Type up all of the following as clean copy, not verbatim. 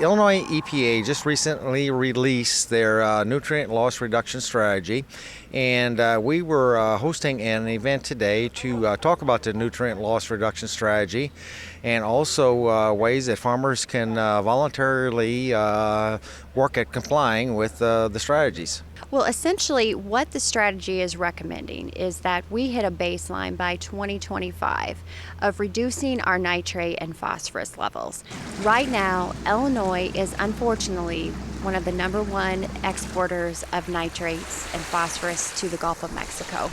Illinois EPA just recently released their nutrient loss reduction strategy, and we were hosting an event today to talk about the nutrient loss reduction strategy and also ways that farmers can voluntarily work at complying with the strategies. Well, essentially, what the strategy is recommending is that we hit a baseline by 2025 of reducing our nitrate and phosphorus levels. Right now, Illinois is unfortunately one of the #1 exporters of nitrates and phosphorus to the Gulf of Mexico.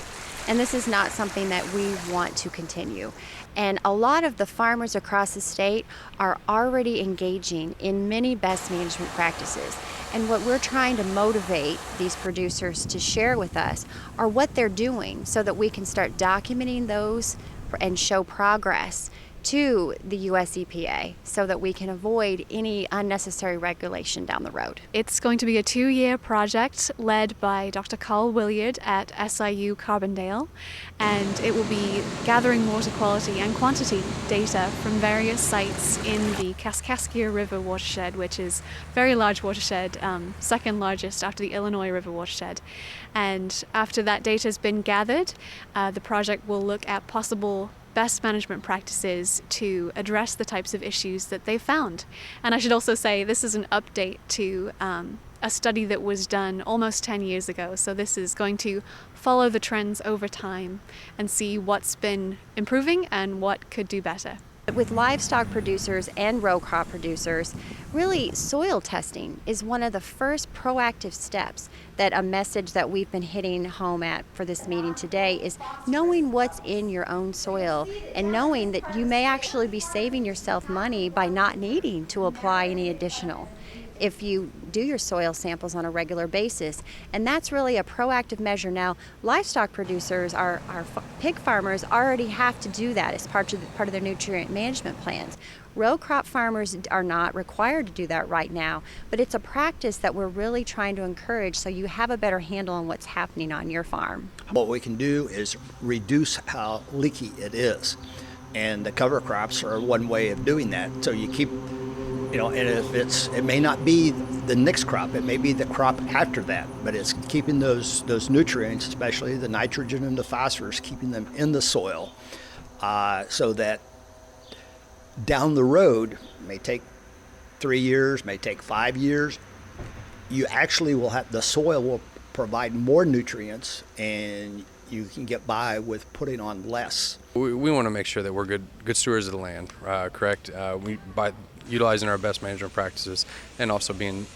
And this is not something that we want to continue. And a lot of the farmers across the state are already engaging in many best management practices. And what we're trying to motivate these producers to share with us are what they're doing so that we can start documenting those and show progress to the US EPA so that we can avoid any unnecessary regulation down the road. It's going to be a 2-year project led by Dr. Carl Williard at SIU Carbondale, and it will be gathering water quality and quantity data from various sites in the Kaskaskia River watershed, which is a very large watershed, second largest after the Illinois River watershed. And after that data has been gathered, the project will look at possible best management practices to address the types of issues that they found. And I should also say this is an update to a study that was done almost 10 years ago. So this is going to follow the trends over time and see what's been improving and what could do better. With livestock producers and row crop producers, really soil testing is one of the first proactive steps that a message that we've been hitting home at for this meeting today is knowing what's in your own soil and knowing that you may actually be saving yourself money by not needing to apply any additional if you do your soil samples on a regular basis. And that's really a proactive measure. Now, livestock producers, our pig farmers already have to do that as part of their nutrient management plans. Row crop farmers are not required to do that right now, but it's a practice that we're really trying to encourage so you have a better handle on what's happening on your farm. What we can do is reduce how leaky it is, and the cover crops are one way of doing that. So you keep, and if it may not be the next crop, it may be the crop after that, but it's keeping those nutrients, especially the nitrogen and the phosphorus, keeping them in the soil, so that down the road, may take 3 years, may take 5 years, you actually will have, the soil will provide more nutrients and you can get by with putting on less. We want to make sure that we're good stewards of the land, correct? By utilizing our best management practices and also being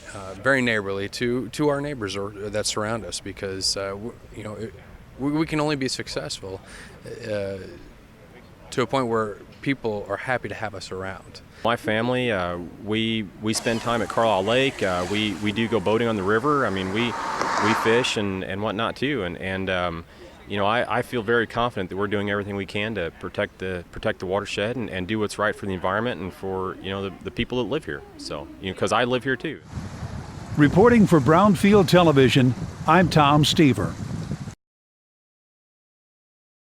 very neighborly to our neighbors that surround us, because we can only be successful to a point where people are happy to have us around. My family, we spend time at Carlisle Lake. We do go boating on the river. I mean, we fish and whatnot too. And I feel very confident that we're doing everything we can to protect the watershed and do what's right for the environment and for the people that live here. So because I live here too. Reporting for Brownfield Television, I'm Tom Steever.